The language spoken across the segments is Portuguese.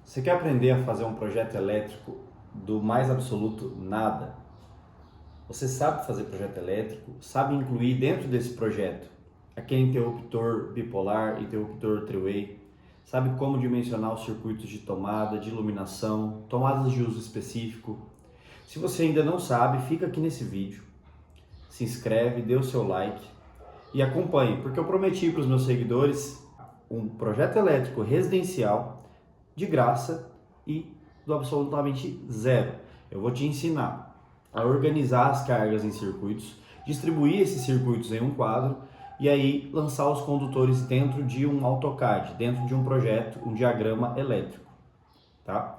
Você quer aprender a fazer um projeto elétrico do mais absoluto nada? Você sabe fazer projeto elétrico, sabe incluir dentro desse projeto aquele interruptor bipolar, interruptor three-way, sabe como dimensionar os circuitos de tomada, de iluminação, tomadas de uso específico. Se você ainda não sabe, fica aqui nesse vídeo, se inscreve, dê o seu like e acompanhe, porque eu prometi para os meus seguidores um projeto elétrico residencial de graça e do absolutamente zero. Eu vou te ensinar a organizar as cargas em circuitos, distribuir esses circuitos em um quadro e aí lançar os condutores dentro de um AutoCAD, dentro de um projeto, um diagrama elétrico, tá?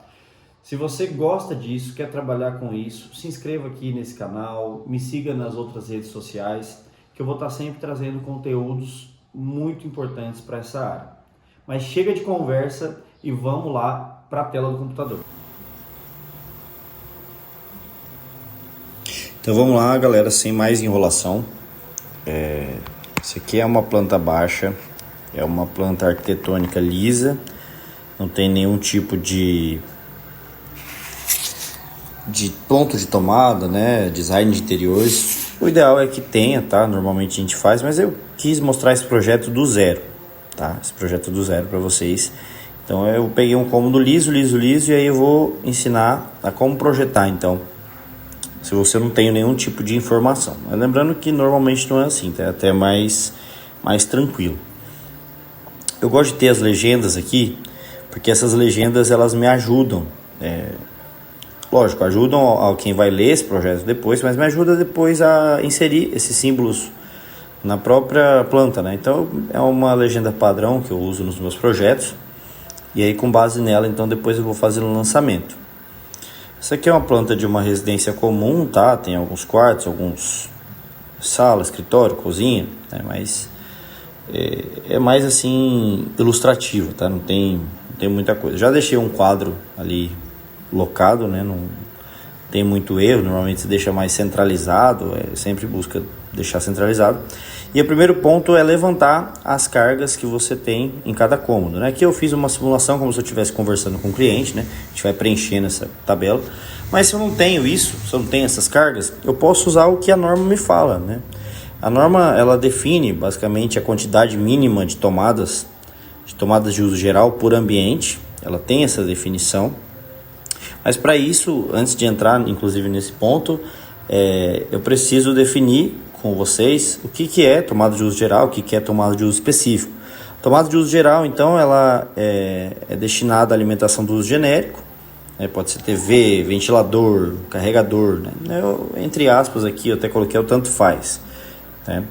Se você gosta disso, quer trabalhar com isso, se inscreva aqui nesse canal, me siga nas outras redes sociais, que eu vou estar sempre trazendo conteúdos muito importantes para essa área. Mas chega de conversa e vamos lá para a tela do computador. Então vamos lá, galera, sem mais enrolação. Isso aqui é uma planta baixa, é uma planta arquitetônica lisa, não tem nenhum tipo de ponto de tomada, né? Design de interiores. O ideal é que tenha, tá? Normalmente a gente faz, mas eu quis mostrar esse projeto do zero, tá? Esse projeto do zero para vocês. Então eu peguei um cômodo liso e aí eu vou ensinar a como projetar, então, se você não tem nenhum tipo de informação. Mas lembrando que normalmente não é assim, tá? É até mais tranquilo. Eu gosto de ter as legendas aqui, porque essas legendas elas me ajudam. Lógico, ajudam a quem vai ler esse projeto depois, mas me ajuda depois a inserir esses símbolos na própria planta, né? Então é uma legenda padrão que eu uso nos meus projetos. E aí com base nela, então depois eu vou fazer o lançamento. Essa aqui é uma planta de uma residência comum, tá? Tem alguns quartos, alguns sala, escritório, cozinha, né? Mas é mais assim ilustrativo, tá? Não tem muita coisa. Já deixei um quadro ali locado, né? Não tem muito erro, normalmente se deixa mais centralizado, sempre busca deixar centralizado. E o primeiro ponto é levantar as cargas que você tem em cada cômodo, né? Aqui eu fiz uma simulação como se eu estivesse conversando com o cliente, né? A gente vai preenchendo essa tabela. Mas se eu não tenho isso, se eu não tenho essas cargas, eu posso usar o que a norma me fala, né? A norma, ela define basicamente a quantidade mínima de tomadas de uso geral por ambiente. Ela tem essa definição. Mas para isso, antes de entrar inclusive nesse ponto, eu preciso definir com vocês o que é tomada de uso geral, o que é tomada de uso específico. Tomada de uso geral, então, ela é destinada à alimentação do uso genérico, né? Pode ser TV, ventilador, carregador, né? Entre aspas aqui, eu até coloquei o tanto faz, né?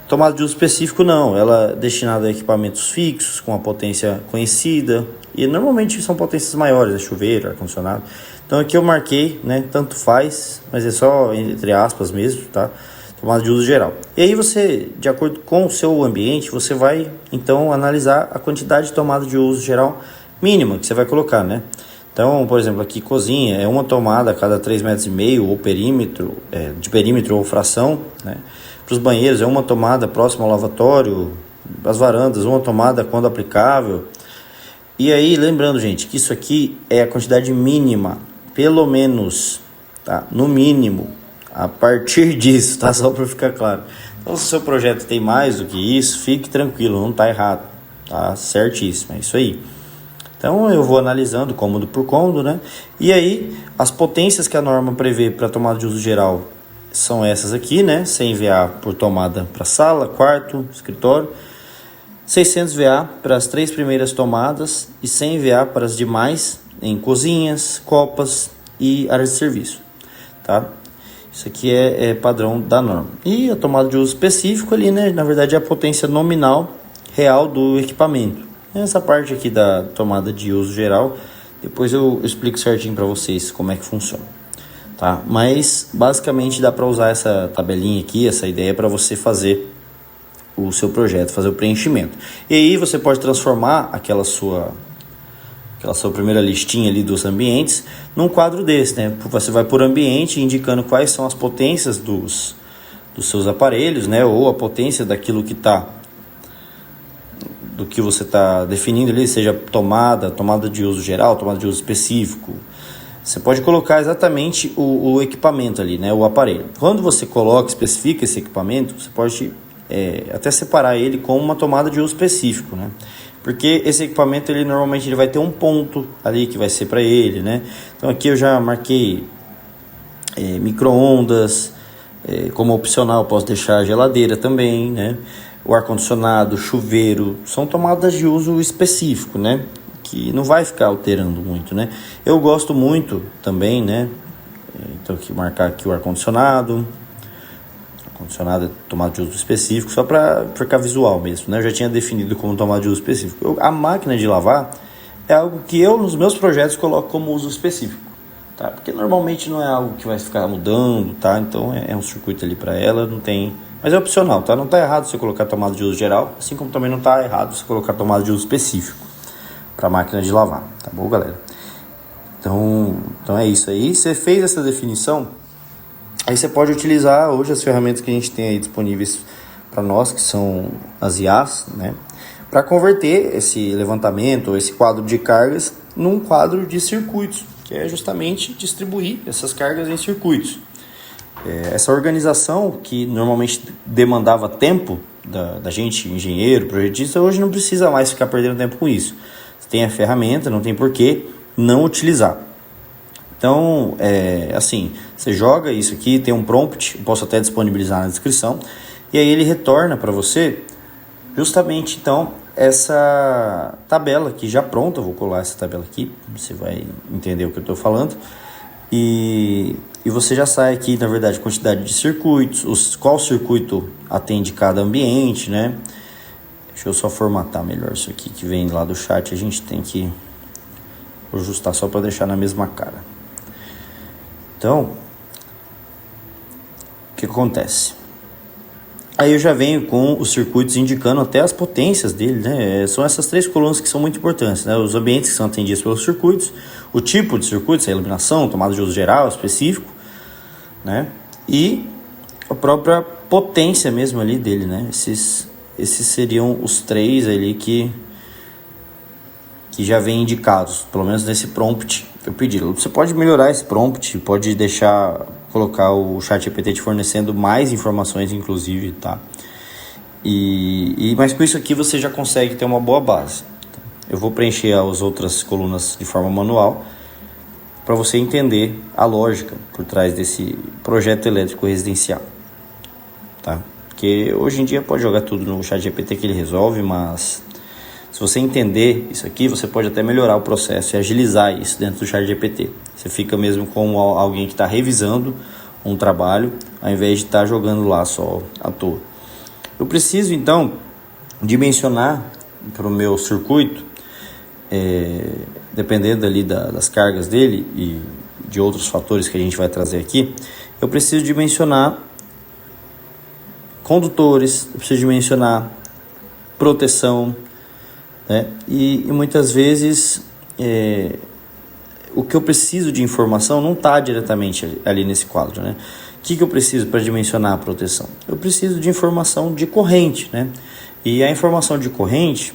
Tomada de uso específico não, ela é destinada a equipamentos fixos, com a potência conhecida, e normalmente são potências maiores, chuveiro, ar-condicionado. Então aqui eu marquei, né, tanto faz, mas é só entre aspas mesmo, tá? Tomada de uso geral. E aí você, de acordo com o seu ambiente, você vai então analisar a quantidade de tomada de uso geral mínima que você vai colocar, né? Então, por exemplo, aqui cozinha é uma tomada a cada 3,5 metros ou perímetro, de perímetro ou fração, né? Para os banheiros é uma tomada próxima ao lavatório, as varandas uma tomada quando aplicável. E aí, lembrando, gente, que isso aqui é a quantidade mínima, pelo menos, tá? No mínimo, a partir disso, tá? Só para ficar claro. Então, se o seu projeto tem mais do que isso, fique tranquilo, não tá errado, tá certíssimo, é isso aí. Então, eu vou analisando cômodo por cômodo, né? E aí, as potências que a norma prevê para tomada de uso geral são essas aqui, né? 100 VA por tomada para sala, quarto, escritório. 600 VA para as 3 primeiras tomadas e 100 VA para as demais em cozinhas, copas e áreas de serviço, tá? Isso aqui é padrão da norma. E a tomada de uso específico ali, né? Na verdade é a potência nominal real do equipamento. Essa parte aqui da tomada de uso geral, depois eu explico certinho para vocês como é que funciona, tá? Mas basicamente dá para usar essa tabelinha aqui, essa ideia para você fazer o seu projeto, fazer o preenchimento. E aí você pode transformar aquela sua primeira listinha ali dos ambientes num quadro desse, né? Você vai por ambiente indicando quais são as potências dos seus aparelhos, né? Ou a potência daquilo que está do que você está definindo ali, seja tomada de uso geral, tomada de uso específico. Você pode colocar exatamente o equipamento ali, né, o aparelho. Quando você especifica esse equipamento, você pode até separar ele como uma tomada de uso específico, né? Porque esse equipamento normalmente ele vai ter um ponto ali que vai ser para ele, né? Então aqui eu já marquei micro-ondas, como opcional posso deixar a geladeira também, né? O ar-condicionado, chuveiro, são tomadas de uso específico, né? Que não vai ficar alterando muito, né? Eu gosto muito também, né? Então aqui marcar aqui o ar-condicionado é tomada de uso específico, só para ficar visual mesmo, né? Eu já tinha definido como tomada de uso específico. A máquina de lavar é algo que eu nos meus projetos coloco como uso específico, tá? Porque normalmente não é algo que vai ficar mudando, tá? Então é um circuito ali para ela, não tem... Mas é opcional, tá? Não tá errado você colocar tomada de uso geral, assim como também não tá errado você colocar tomada de uso específico para máquina de lavar, tá bom, galera? Então é isso aí. Você fez essa definição, aí você pode utilizar hoje as ferramentas que a gente tem aí disponíveis para nós, que são as IAs, né? Para converter esse levantamento, esse quadro de cargas, num quadro de circuitos, que é justamente distribuir essas cargas em circuitos. Essa organização que normalmente demandava tempo da gente, engenheiro, projetista, hoje não precisa mais ficar perdendo tempo com isso. Você tem a ferramenta, não tem por que não utilizar. Então, assim, você joga isso aqui, tem um prompt, eu posso até disponibilizar na descrição, e aí ele retorna para você justamente, então, essa tabela aqui já pronta. Eu vou colar essa tabela aqui, você vai entender o que eu estou falando. E você já sai aqui, na verdade, quantidade de circuitos, qual circuito atende cada ambiente, né? Deixa eu só formatar melhor isso aqui que vem lá do chat, a gente tem que ajustar só para deixar na mesma cara. Então, o que acontece? Aí eu já venho com os circuitos indicando até as potências dele, né? São essas 3 colunas que são muito importantes, né? Os ambientes que são atendidos pelos circuitos, o tipo de circuito, se é iluminação, tomada de uso geral, específico, né? E a própria potência mesmo ali dele, né? Esses seriam os 3 ali que já vem indicados, pelo menos nesse prompt que eu pedi. Você pode melhorar esse prompt, pode colocar o ChatGPT te fornecendo mais informações, inclusive, tá? Mas com isso aqui você já consegue ter uma boa base. Eu vou preencher as outras colunas de forma manual para você entender a lógica por trás desse projeto elétrico residencial, tá? Porque hoje em dia pode jogar tudo no ChatGPT que ele resolve, mas se você entender isso aqui, você pode até melhorar o processo e agilizar isso dentro do ChatGPT. Você fica mesmo como alguém que está revisando um trabalho, ao invés de estar jogando lá só à toa. Eu preciso, então, dimensionar para o meu circuito, dependendo ali das cargas dele e de outros fatores que a gente vai trazer aqui, eu preciso dimensionar condutores, eu preciso dimensionar proteção, né? E muitas vezes o que eu preciso de informação não está diretamente ali nesse quadro, né? O que eu preciso para dimensionar a proteção? Eu preciso de informação de corrente, né? E a informação de corrente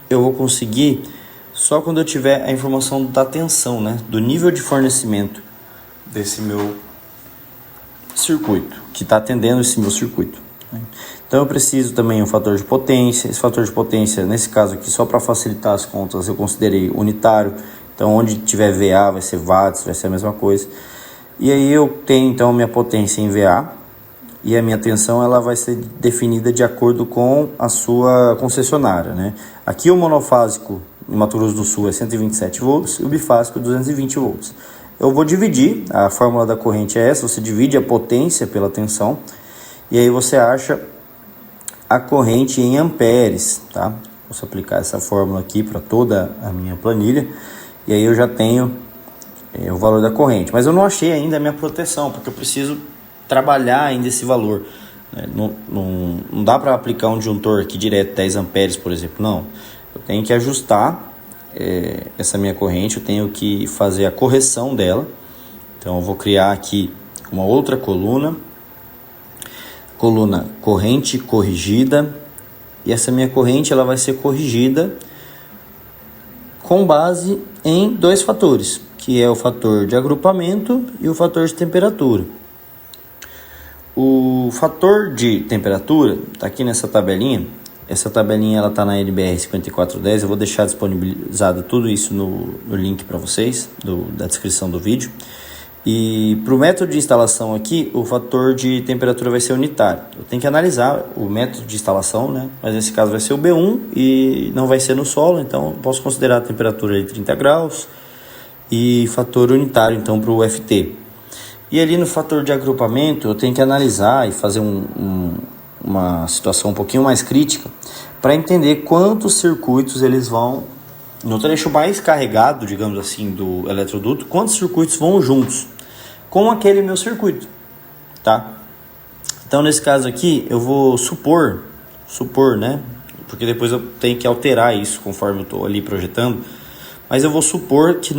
eu vou conseguir só quando eu tiver a informação da tensão, né? Do nível de fornecimento desse meu circuito, que está atendendo esse meu circuito. Então eu preciso também um fator de potência. Esse fator de potência, nesse caso aqui, só para facilitar as contas, eu considerei unitário. Então onde tiver VA vai ser watts, vai ser a mesma coisa. E aí eu tenho então minha potência em VA e a minha tensão ela vai ser definida de acordo com a sua concessionária, né? Aqui o monofásico em Mato Grosso do Sul é 127 volts e o bifásico 220 volts. Eu vou dividir, a fórmula da corrente é essa, você divide a potência pela tensão e aí você acha a corrente em amperes, tá? Posso aplicar essa fórmula aqui para toda a minha planilha e aí eu já tenho o valor da corrente. Mas eu não achei ainda a minha proteção, porque eu preciso trabalhar ainda esse valor. Não dá para aplicar um disjuntor aqui direto, 10 amperes, por exemplo, não. Eu tenho que ajustar essa minha corrente, eu tenho que fazer a correção dela. Então eu vou criar aqui uma outra coluna corrente corrigida E essa minha corrente ela vai ser corrigida com base em dois fatores, que é o fator de agrupamento e o fator de temperatura. O fator de temperatura está aqui nessa tabelinha. Essa tabelinha ela está na NBR 5410. Eu vou deixar disponibilizado tudo isso no link para vocês, da descrição do vídeo. E para o método de instalação aqui, o fator de temperatura vai ser unitário. Eu tenho que analisar o método de instalação, né? Mas nesse caso vai ser o B1 e não vai ser no solo, então eu posso considerar a temperatura de 30 graus e fator unitário então para o FT. E ali no fator de agrupamento eu tenho que analisar e fazer uma situação um pouquinho mais crítica para entender quantos circuitos eles vão, no trecho mais carregado, digamos assim, do eletroduto, quantos circuitos vão juntos com aquele meu circuito, tá? Então nesse caso aqui eu vou supor, né? Porque depois eu tenho que alterar isso conforme eu estou ali projetando, mas eu vou supor que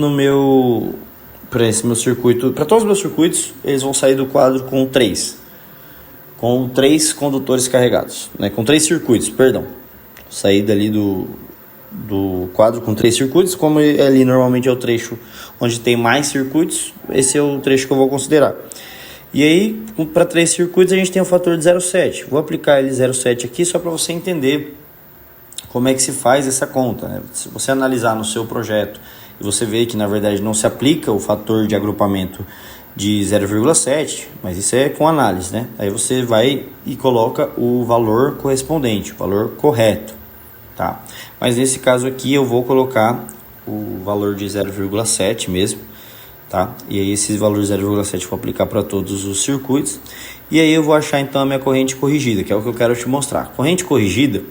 para esse meu circuito, para todos os meus circuitos, eles vão sair do quadro com três condutores carregados, né? Com 3 circuitos, perdão. Sair dali do quadro com 3 circuitos, como ali normalmente é o trecho onde tem mais circuitos, esse é o trecho que eu vou considerar. E aí, para 3 circuitos, a gente tem o fator de 0,7. Vou aplicar ele 0,7 aqui só para você entender como é que se faz essa conta, né? Se você analisar no seu projeto e você vê que na verdade não se aplica o fator de agrupamento de 0,7, mas isso é com análise, né? Aí você vai e coloca o valor correspondente, o valor correto, tá? Mas nesse caso aqui eu vou colocar o valor de 0,7 mesmo, tá? E aí esse valor de 0,7 eu vou aplicar para todos os circuitos. E aí eu vou achar então a minha corrente corrigida, que é o que eu quero te mostrar. Corrente corrigida,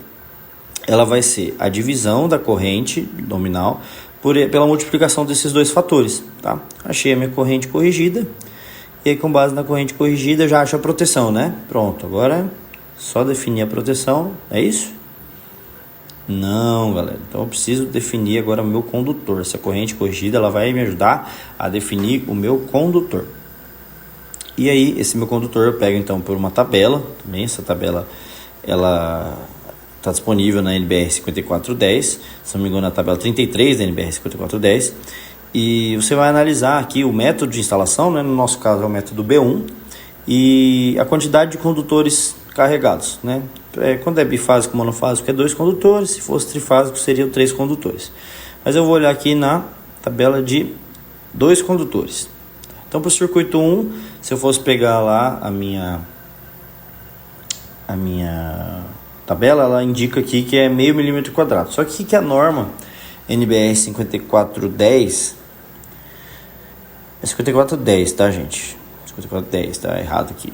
ela vai ser a divisão da corrente nominal pela multiplicação desses dois fatores, tá? Achei a minha corrente corrigida, e aí com base na corrente corrigida eu já acho a proteção, né? Pronto, agora é só definir a proteção, é isso? Não, galera, então eu preciso definir agora o meu condutor. Essa corrente corrigida, ela vai me ajudar a definir o meu condutor. E aí, esse meu condutor eu pego então por uma tabela, também essa tabela, ela está disponível na NBR 5410, se não me engano na tabela 33 da NBR 5410, e você vai analisar aqui o método de instalação, né? No nosso caso é o método B1, e a quantidade de condutores carregados, né? Quando é bifásico, monofásico é 2 condutores, se fosse trifásico seriam 3 condutores. Mas eu vou olhar aqui na tabela de 2 condutores. Então para o circuito 1, se eu fosse pegar lá a minha tabela, ela indica aqui que é meio milímetro quadrado. Só que a norma NBR 5410 é 5410, tá, gente? 5410, tá errado aqui.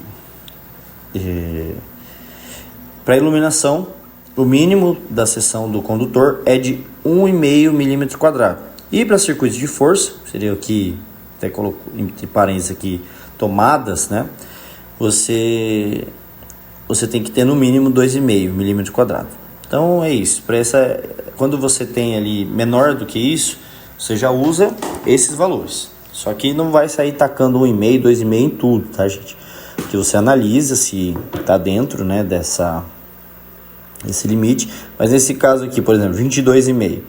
Para iluminação, o mínimo da seção do condutor é de 1,5 milímetro quadrado. E para circuitos de força, seria aqui, até coloco entre parênteses aqui, tomadas, né? Você tem que ter no mínimo 2,5 milímetro quadrado. Então é isso. Quando você tem ali menor do que isso, você já usa esses valores. Só que não vai sair tacando 1,5, 2,5 em tudo, tá, gente? Porque você analisa se está dentro, né, desse limite. Mas nesse caso aqui, por exemplo, 22,5.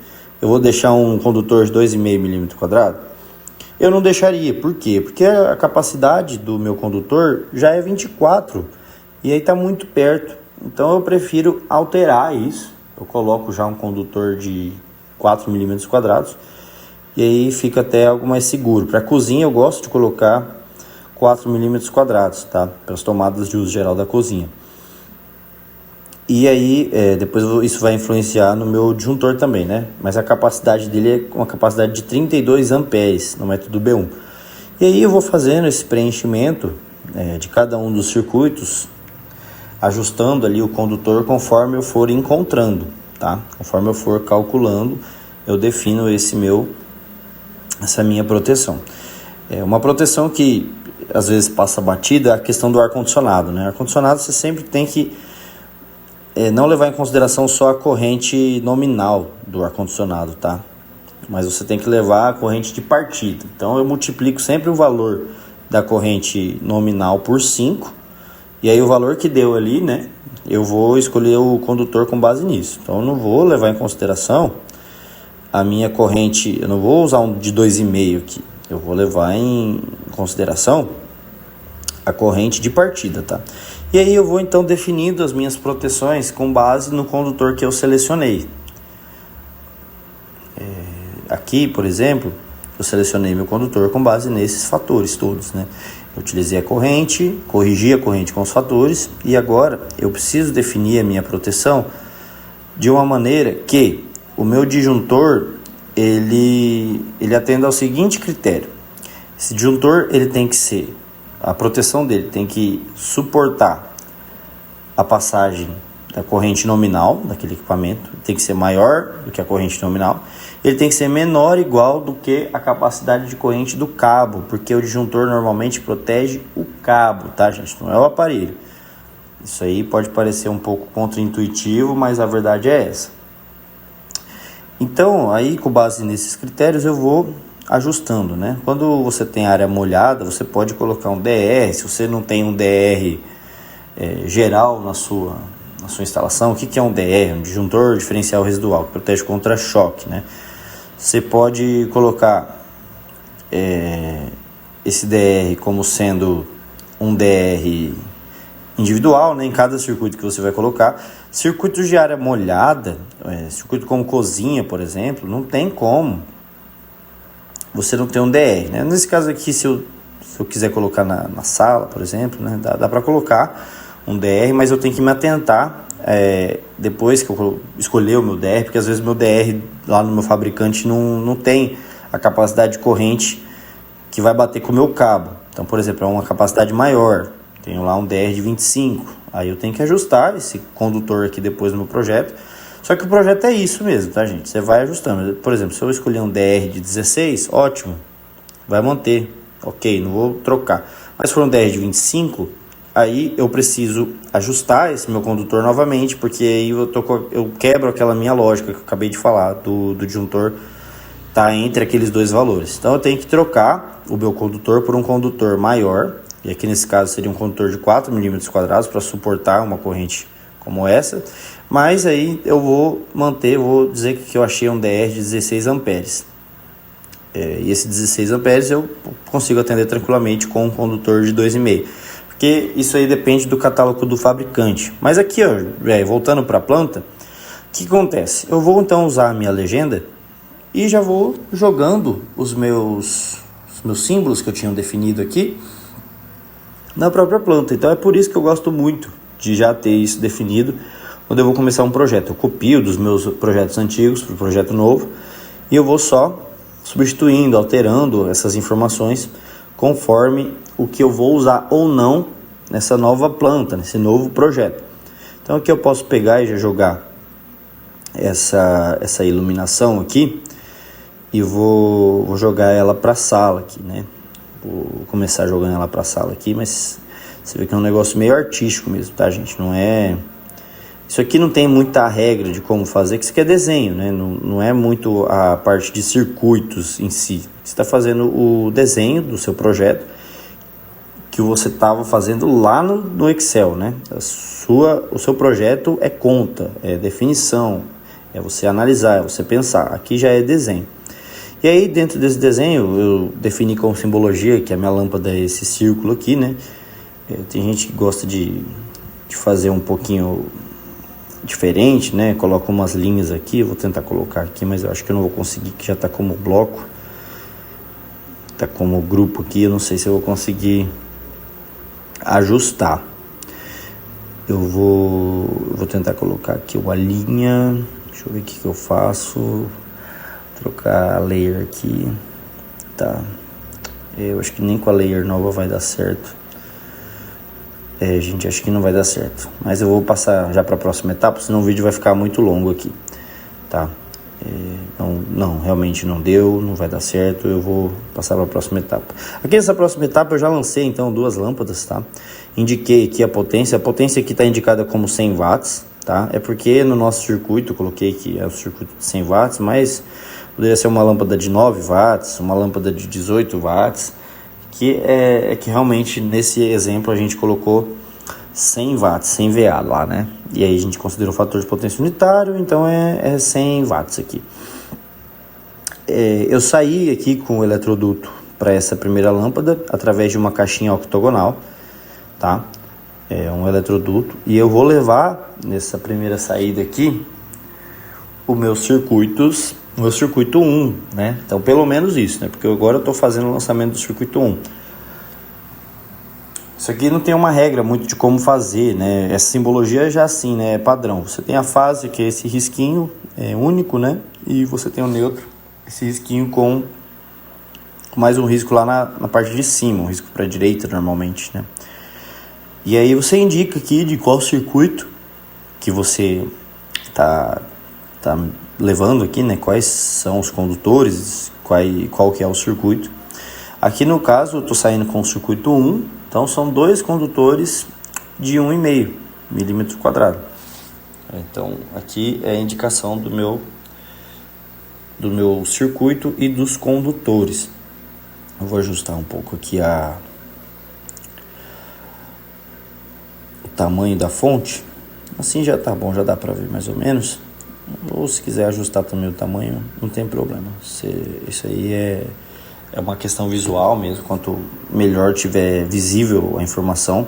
Eu vou deixar um condutor de 2,5 milímetro quadrado? Eu não deixaria. Por quê? Porque a capacidade do meu condutor já é 24. E aí está muito perto. Então eu prefiro alterar isso. Eu coloco já um condutor de 4 milímetros quadrados. E aí fica até algo mais seguro. Para a cozinha eu gosto de colocar 4 milímetros quadrados, tá? Para as tomadas de uso geral da cozinha. E aí, depois isso vai influenciar no meu disjuntor também, né? Mas a capacidade dele é uma capacidade de 32 amperes no método B1. E aí eu vou fazendo esse preenchimento de cada um dos circuitos, ajustando ali o condutor conforme eu for encontrando, tá? Conforme eu for calculando, eu defino essa minha proteção. Uma proteção que às vezes passa batida é a questão do ar-condicionado, né? Ar-condicionado você sempre tem que não levar em consideração só a corrente nominal do ar-condicionado, tá? Mas você tem que levar a corrente de partida. Então eu multiplico sempre o valor da corrente nominal por 5, e aí o valor que deu ali, né, eu vou escolher o condutor com base nisso. Então eu não vou levar em consideração a minha corrente, eu não vou usar um de 2,5 aqui, eu vou levar em consideração a corrente de partida, tá? E aí eu vou então definindo as minhas proteções com base no condutor que eu selecionei. Aqui, por exemplo, eu selecionei meu condutor com base nesses fatores todos, né? Eu utilizei a corrente, corrigi a corrente com os fatores e agora eu preciso definir a minha proteção de uma maneira que o meu disjuntor ele atenda ao seguinte critério. Esse disjuntor ele tem que ser, a proteção dele tem que suportar a passagem da corrente nominal daquele equipamento, tem que ser maior do que a corrente nominal, ele tem que ser menor ou igual do que a capacidade de corrente do cabo, porque o disjuntor normalmente protege o cabo, tá, gente? Não é o aparelho. Isso aí pode parecer um pouco contraintuitivo, mas a verdade é essa. Então, aí com base nesses critérios eu vou ajustando, né? Quando você tem área molhada, você pode colocar um DR. Se você não tem um DR geral na sua instalação, o que é um DR? Um disjuntor diferencial residual, que protege contra choque, né? Você pode colocar esse DR como sendo um DR individual, né, em cada circuito que você vai colocar. Circuitos de área molhada, circuito como cozinha, por exemplo, não tem como você não ter um DR, né? Nesse caso aqui, se eu quiser colocar na sala, por exemplo, né, dá para colocar um DR, mas eu tenho que me atentar depois que eu escolher o meu DR, porque às vezes o meu DR lá no meu fabricante não tem a capacidade de corrente que vai bater com o meu cabo. Então, por exemplo, é uma capacidade maior, tenho lá um DR de 25, aí eu tenho que ajustar esse condutor aqui depois no meu projeto. Só que o projeto é isso mesmo, tá, gente? Você vai ajustando. Por exemplo, se eu escolher um DR de 16, ótimo, vai manter, ok, não vou trocar. Mas se for um DR de 25, aí eu preciso ajustar esse meu condutor novamente, porque aí eu quebro aquela minha lógica que eu acabei de falar, do disjuntor tá entre aqueles dois valores. Então eu tenho que trocar o meu condutor por um condutor maior, e aqui nesse caso seria um condutor de 4 milímetros quadrados para suportar uma corrente como essa, mas aí eu vou dizer que eu achei um DR de 16 amperes. E esse 16 amperes eu consigo atender tranquilamente com um condutor de 2,5, porque isso aí depende do catálogo do fabricante. Mas aqui, ó, voltando para a planta, o que acontece? Eu vou então usar a minha legenda e já vou jogando os meus símbolos que eu tinha definido aqui na própria planta. Então é por isso que eu gosto muito de já ter isso definido quando eu vou começar um projeto. Eu copio dos meus projetos antigos para o projeto novo e eu vou só substituindo, alterando essas informações conforme o que eu vou usar ou não nessa nova planta, nesse novo projeto. Então aqui eu posso pegar e já jogar essa iluminação aqui e vou jogar ela para a sala aqui, né? Vou começar jogando ela para a sala aqui, mas você vê que é um negócio meio artístico mesmo, tá, gente? Não é... Isso aqui não tem muita regra de como fazer, que isso aqui é desenho, né? Não é muito a parte de circuitos em si. Você está fazendo o desenho do seu projeto que você estava fazendo lá no Excel, né? O seu projeto é conta, é definição, é você analisar, é você pensar. Aqui já é desenho. E aí, dentro desse desenho, eu defini como simbologia que a minha lâmpada é esse círculo aqui, né? Tem gente que gosta de fazer um pouquinho diferente, né? Coloca umas linhas aqui, eu vou tentar colocar aqui, mas eu acho que eu não vou conseguir, que já tá como bloco. Tá como grupo aqui, eu não sei se eu vou conseguir ajustar. Eu vou tentar colocar aqui uma linha, deixa eu ver o que eu faço. Trocar a layer aqui, tá? Eu acho que nem com a layer nova vai dar certo. Gente, acho que não vai dar certo. Mas eu vou passar já para a próxima etapa, senão o vídeo vai ficar muito longo aqui, tá? Não, realmente não deu, não vai dar certo. Eu vou passar para a próxima etapa. Aqui nessa próxima etapa eu já lancei então 2 lâmpadas, tá? Indiquei aqui a potência aqui está indicada como 100 watts, tá? É porque no nosso circuito, eu coloquei que é o circuito de 100 watts, mas poderia ser uma lâmpada de 9 watts, uma lâmpada de 18 watts, que realmente nesse exemplo a gente colocou 100 watts, 100 VA lá, né? E aí a gente considera o fator de potência unitário, então é 100 watts aqui. Eu saí aqui com o eletroduto para essa primeira lâmpada através de uma caixinha octogonal, tá? É um eletroduto, e eu vou levar nessa primeira saída aqui o meu circuito 1, né? Então pelo menos isso, né? Porque agora eu estou fazendo o lançamento do circuito 1. Isso aqui não tem uma regra muito de como fazer, né? Essa simbologia é já assim, né? É padrão. Você tem a fase, que é esse risquinho, é único, né? E você tem o neutro, esse risquinho com mais um risco lá na parte de cima, um risco para a direita normalmente, né? E aí você indica aqui de qual circuito que você tá levando aqui, né? Quais são os condutores, qual que é o circuito. Aqui no caso eu estou saindo com o circuito 1, então são 2 condutores de 1,5 milímetro quadrado. Então aqui é a indicação do meu circuito e dos condutores. Eu vou ajustar um pouco aqui o tamanho da fonte. Assim já tá bom, já dá para ver mais ou menos. Ou se quiser ajustar também o tamanho, não tem problema. Isso aí é uma questão visual mesmo. Quanto melhor tiver visível a informação,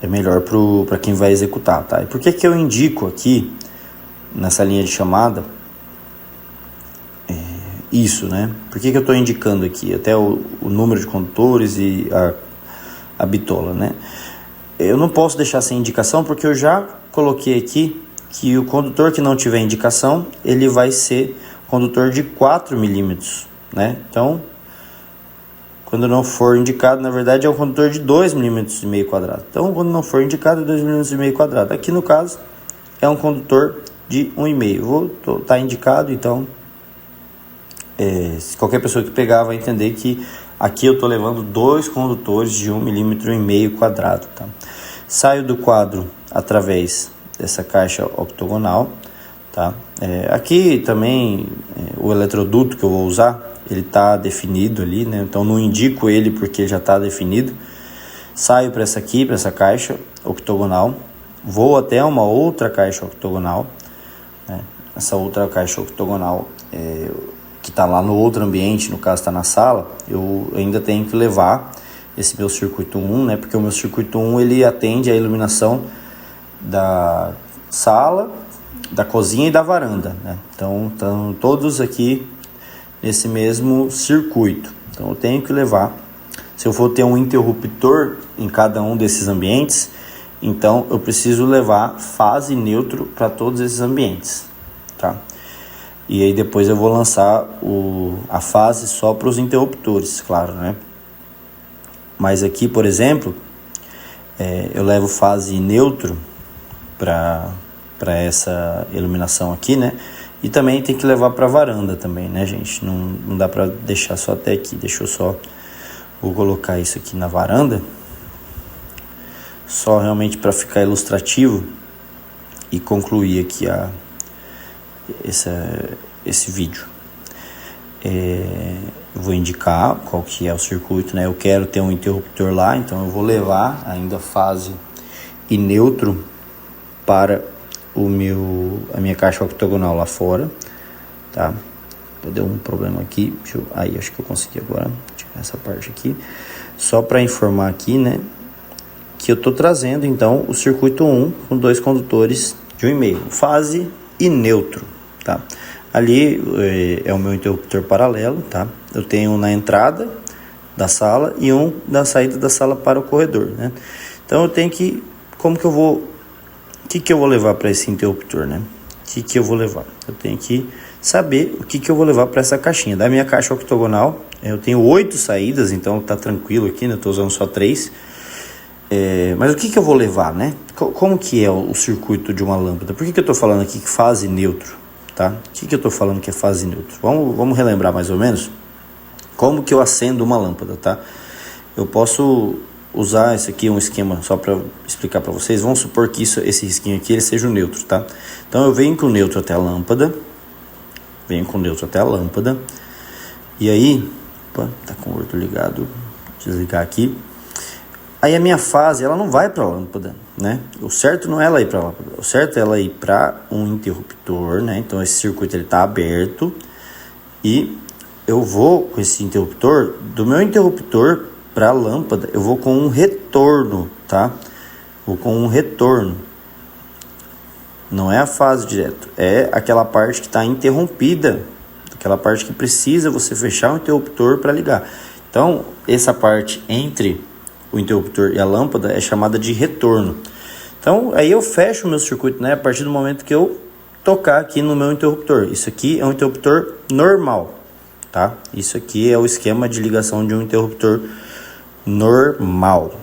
é melhor para quem vai executar, tá? E por que eu indico aqui nessa linha de chamada isso, né? Por que eu estou indicando aqui até o número de condutores e a bitola, né? Eu não posso deixar sem indicação porque eu já coloquei aqui que o condutor que não tiver indicação, ele vai ser condutor de 4 milímetros, né? Então, quando não for indicado, na verdade é um condutor de 2,5 milímetros quadrado. Então, quando não for indicado, é 2,5 milímetros quadrado. Aqui no caso, é um condutor de 1,5. Tá indicado, então qualquer pessoa que pegar vai entender que aqui eu estou levando 2 condutores de 1,5 milímetro quadrado, tá? Saio do quadro através dessa caixa octogonal, tá? Aqui também o eletroduto que eu vou usar, ele está definido ali, né? Então não indico ele porque já está definido. Saio para essa caixa octogonal, vou até uma outra caixa octogonal, né? Essa outra caixa octogonal que está lá no outro ambiente, no caso está na sala, eu ainda tenho que levar esse meu circuito 1, né? Porque o meu circuito 1 ele atende a iluminação da sala, da cozinha e da varanda, né? Então estão todos aqui nesse mesmo circuito. Então eu tenho que levar, se eu for ter um interruptor em cada um desses ambientes, então eu preciso levar fase e neutro para todos esses ambientes, tá? E aí depois eu vou lançar a fase só para os interruptores, claro, né? Mas aqui, por exemplo, eu levo fase e neutro para essa iluminação aqui, né? E também tem que levar para a varanda também, né, gente? Não dá para deixar só até aqui. Vou colocar isso aqui na varanda, só realmente para ficar ilustrativo e concluir aqui esse vídeo. Eu vou indicar qual que é o circuito, né? Eu quero ter um interruptor lá, então eu vou levar ainda fase e neutro para a minha caixa octogonal lá fora, tá? Deu um problema aqui, acho que eu consegui agora tirar essa parte aqui, só para informar aqui, né, que eu tô trazendo então o circuito 1 com 2 condutores de 1,5, fase e neutro, tá? Ali é o meu interruptor paralelo, tá? Eu tenho um na entrada da sala e um na saída da sala para o corredor, né? Então eu tenho que, o que eu vou levar para esse interruptor, né? O que eu vou levar? Eu tenho que saber o que eu vou levar para essa caixinha. Da minha caixa octogonal, eu tenho 8 saídas, então tá tranquilo aqui, né? Eu tô usando só 3. Mas o que eu vou levar, né? Como que é o circuito de uma lâmpada? Por que eu tô falando aqui que fase neutro, tá? O que eu tô falando que é fase neutro? Vamos relembrar mais ou menos como que eu acendo uma lâmpada, tá? Eu posso usar esse aqui, um esquema só para explicar para vocês. Vamos supor que esse risquinho aqui ele seja o neutro, tá? Então eu venho com o neutro até a lâmpada, e aí, tá com o outro ligado, desligar aqui. Aí a minha fase, ela não vai para a lâmpada, né? O certo não é ela ir para a lâmpada, o certo é ela ir para um interruptor, né? Então esse circuito ele está aberto e eu vou com esse interruptor, do meu interruptor para a lâmpada, eu vou com um retorno, tá? Vou com um retorno. Não é a fase direto, é aquela parte que está interrompida, aquela parte que precisa você fechar o interruptor para ligar. Então, essa parte entre o interruptor e a lâmpada é chamada de retorno. Então, aí eu fecho o meu circuito, né? A partir do momento que eu tocar aqui no meu interruptor. Isso aqui é um interruptor normal, tá? Isso aqui é o esquema de ligação de um interruptor normal.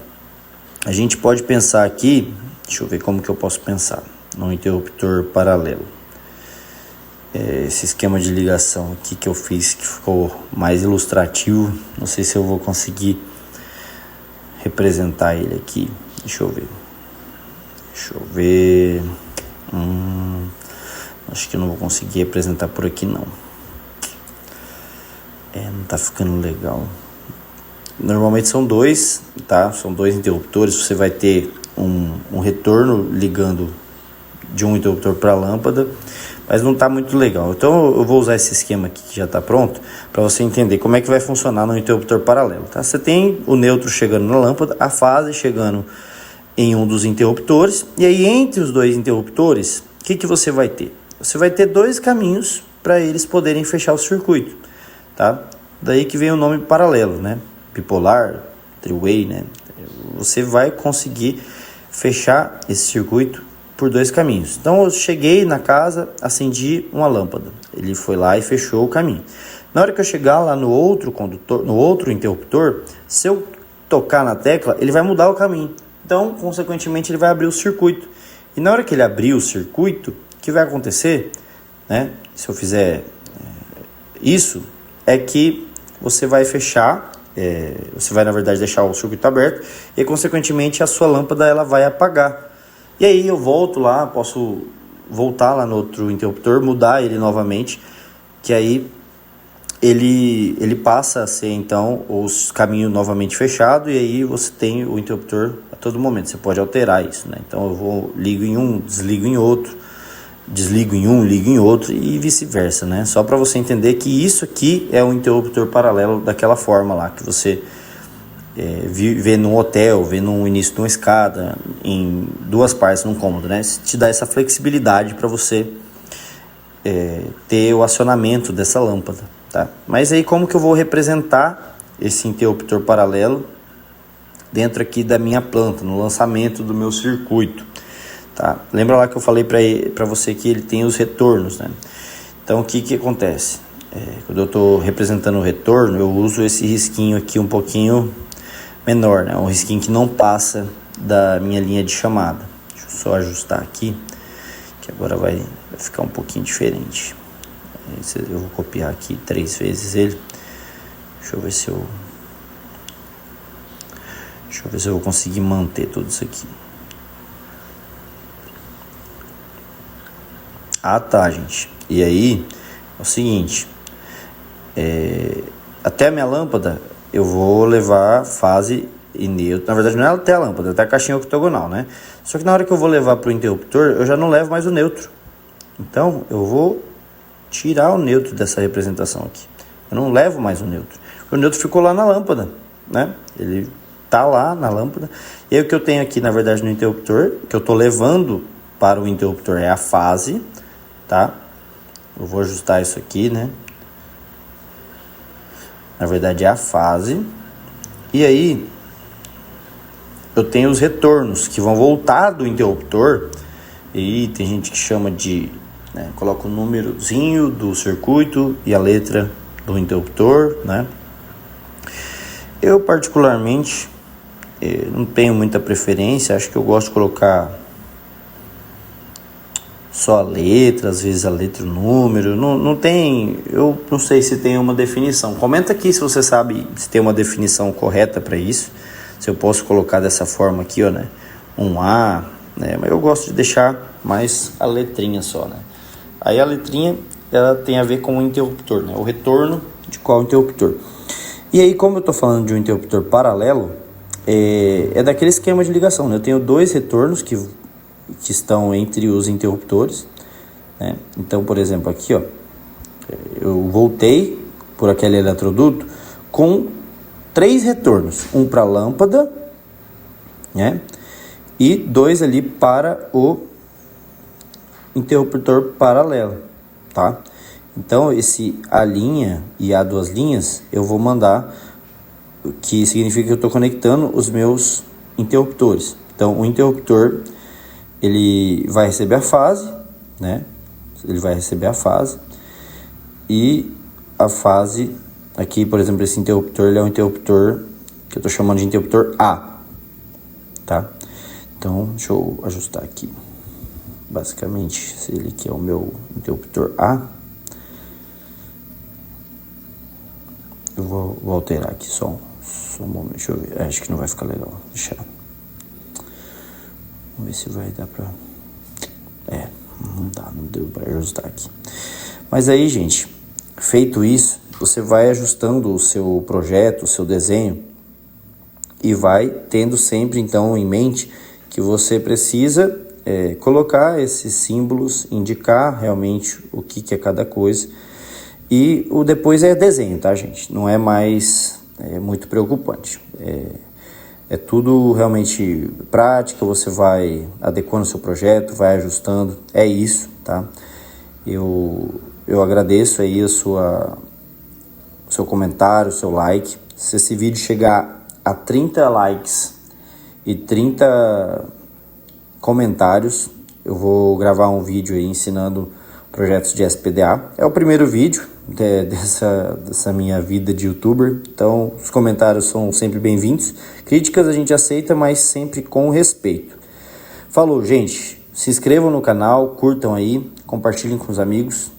A gente pode pensar aqui, deixa eu ver como que eu posso pensar, num interruptor paralelo. Esse esquema de ligação aqui que eu fiz, que ficou mais ilustrativo, não sei se eu vou conseguir representar ele aqui. Deixa eu ver. Acho que eu não vou conseguir representar por aqui não. Não tá ficando legal. Normalmente são dois, tá? São dois interruptores. Você vai ter um retorno ligando de um interruptor para a lâmpada, mas não está muito legal. Então eu vou usar esse esquema aqui que já está pronto para você entender como é que vai funcionar no interruptor paralelo, tá? Você tem o neutro chegando na lâmpada, a fase chegando em um dos interruptores, e aí entre os dois interruptores, o que você vai ter? Você vai ter dois caminhos para eles poderem fechar o circuito, tá? Daí que vem o nome paralelo, né? Bipolar, three-way, né? Você vai conseguir fechar esse circuito por dois caminhos. Então eu cheguei na casa, acendi uma lâmpada. Ele foi lá e fechou o caminho. Na hora que eu chegar lá no outro condutor, no outro interruptor, se eu tocar na tecla, ele vai mudar o caminho. Então, consequentemente, ele vai abrir o circuito. E na hora que ele abrir o circuito, o que vai acontecer, né? Se eu fizer isso, é que você vai fechar, você vai, na verdade, deixar o circuito aberto e, consequentemente, a sua lâmpada ela vai apagar. E aí eu volto lá, posso voltar lá no outro interruptor, mudar ele novamente, que aí ele passa a ser, então, os caminhos novamente fechados, e aí você tem o interruptor a todo momento. Você pode alterar isso, né? Então eu ligo em um, desligo em outro, desligo em um, ligo em outro e vice-versa, né? Só para você entender que isso aqui é um interruptor paralelo daquela forma lá, que você vê num hotel, vê no início de uma escada, em duas partes num cômodo, né? Te dá essa flexibilidade para você ter o acionamento dessa lâmpada, tá? Mas aí como que eu vou representar esse interruptor paralelo dentro aqui da minha planta, no lançamento do meu circuito, tá? Lembra lá que eu falei para você que ele tem os retornos, né? Então o que acontece? Quando eu estou representando o retorno, eu uso esse risquinho aqui um pouquinho menor, né? Um risquinho que não passa da minha linha de chamada. Deixa eu só ajustar aqui, que agora vai ficar um pouquinho diferente. Eu vou copiar aqui 3 vezes ele. Deixa eu ver se eu vou conseguir manter tudo isso aqui. Ah, tá, gente. E aí, é o seguinte. Até a minha lâmpada, eu vou levar fase e neutro. Na verdade, não é até a lâmpada, é até a caixinha octogonal, né? Só que na hora que eu vou levar para o interruptor, eu já não levo mais o neutro. Então, eu vou tirar o neutro dessa representação aqui. Eu não levo mais o neutro. O neutro ficou lá na lâmpada, né? Ele tá lá na lâmpada. E aí o que eu tenho aqui, na verdade, no interruptor, que eu tô levando para o interruptor é a fase, tá? Eu vou ajustar isso aqui, né? Na verdade é a fase. E aí eu tenho os retornos que vão voltar do interruptor. E tem gente que chama de, né, coloca o númerozinho do circuito e a letra do interruptor, né? Eu particularmente não tenho muita preferência. Acho que eu gosto de colocar só a letra, às vezes a letra e o número. Não tem, eu não sei se tem uma definição. Comenta aqui se você sabe se tem uma definição correta para isso. Se eu posso colocar dessa forma aqui, ó, né? Um A, né? Mas eu gosto de deixar mais a letrinha só, né? Aí a letrinha, ela tem a ver com o interruptor, né? O retorno de qual interruptor. E aí, como eu tô falando de um interruptor paralelo, é daquele esquema de ligação, né? Eu tenho 2 retornos que estão entre os interruptores, né? Então, por exemplo, aqui, ó, eu voltei por aquele eletroduto com 3 retornos, um para a lâmpada, né? E 2 ali para o interruptor paralelo, tá? Então, esse A linha e A duas linhas, eu vou mandar, que significa que eu estou conectando os meus interruptores. Então, o interruptor, ele vai receber a fase, né? Ele vai receber a fase. E a fase, aqui, por exemplo, esse interruptor, ele é um interruptor que eu estou chamando de interruptor A, tá? Então, deixa eu ajustar aqui. Basicamente, se ele aqui é o meu interruptor A, eu vou alterar aqui só um momento, deixa eu ver. Acho que não vai ficar legal. Deixa. Vamos ver se vai dar pra... não deu pra ajustar aqui. Mas aí, gente, feito isso, você vai ajustando o seu projeto, o seu desenho, e vai tendo sempre, então, em mente que você precisa colocar esses símbolos, indicar realmente o que é cada coisa. E o depois é desenho, tá, gente? Não é mais muito preocupante. É tudo realmente prática, você vai adequando o seu projeto, vai ajustando. É isso, tá? Eu agradeço aí o seu comentário, o seu like. Se esse vídeo chegar a 30 likes e 30 comentários, eu vou gravar um vídeo aí ensinando projetos de SPDA. É o primeiro vídeo dessa minha vida de youtuber, então os comentários são sempre bem-vindos. Críticas a gente aceita, mas sempre com respeito. Falou, gente. Se inscrevam no canal, curtam aí, compartilhem com os amigos.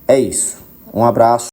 É isso. Um abraço.